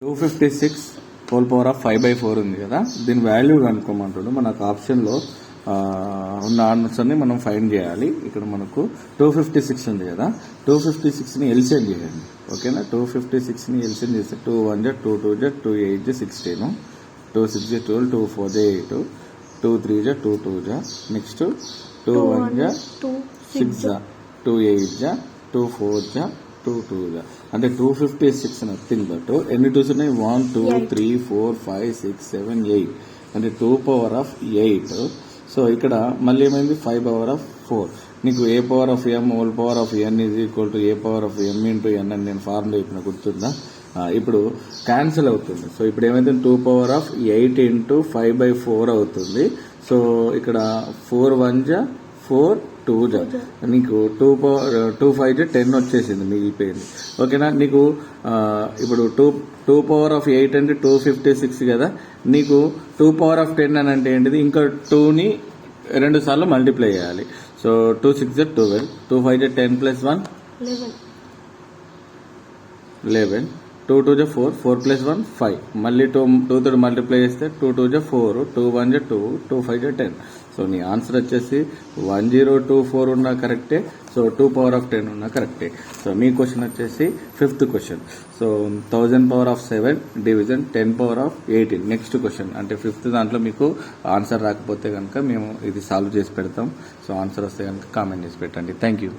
256 whole power of 5/4 ఉంది కదా, దీని వాల్యూ కనుక్కోమంటాడు. మనకు ఆప్షన్లో ఉన్న ఆన్సర్ని మనం ఫైండ్ చేయాలి. ఇక్కడ మనకు 256 ఉంది కదా, 256ని ఎల్సిఎం చేయండి. ఓకేనా, 256ని ఎల్సిఎం చేస్తే 2 1 జా 2 2 జా 2 8 జా 16, 2 6 జా 12, 2 4 జా 8, 2 3 జా 2 2 జా, నెక్స్ట్ 2 1 జా 6 జా, 2 8 జా 2 4 జా 2 2 జా, అంటే 256 నథింగ్ బట్ ఎన్ని టూస్ ఉన్నాయి, 1 2 3 4 5 6 7 8, అంటే 2 పవర్ ఆఫ్ 8. సో ఇక్కడ మళ్ళీ ఏమైంది, 5 పవర్ ఆఫ్ 4. నీకు A power of M whole power of N is equal to A power of M into N అని నేను ఫార్ములా చెప్పిన, గుర్తుందా? ఇప్పుడు క్యాన్సిల్ అవుతుంది. సో ఇప్పుడు ఏమైతే 2 పవర్ ఆఫ్ 8 ఇంటూ 5/4 అవుతుంది. సో ఇక్కడ 4 1 జా 4 2 జా, నీకు 2 5 జా 10 వచ్చేసింది, మిగిలిపోయింది. ఓకేనా, నీకు ఇప్పుడు 2 పవర్ ఆఫ్ 8 అంటే 256 కదా, నీకు 2 పవర్ ఆఫ్ 10 అని అంటే ఏంటిది, ఇంకా 2ని 2 సార్లు మల్టిప్లై చేయాలి. సో 2 6 జా 12, 2 5 జా 10 ప్లస్ 1 11, 2 2 జా 4, 4 ప్లస్ 1 5, మళ్ళీ 2 తోటి మల్టిప్లై చేస్తే 2 2 జా 4, 2 1 జా 2, 2 5 జా 10. సో నీ ఆన్సర్ వచ్చేసి 1024 ఉన్నా కరెక్టే, సో 2 పవర్ ఆఫ్ 10 ఉన్నా కరెక్టే. సో మీ క్వశ్చన్ వచ్చేసి 5th question. So 1000 power of 7 division 10 power of 18. Next question అంటే 5th దాంట్లో మీకు ఆన్సర్ రాకపోతే కనుక మేము ఇది సాల్వ్ చేసి పెడతాం. సో ఆన్సర్ వస్తే కనుక కామెంట్ చేసి పెట్టండి. Thank you.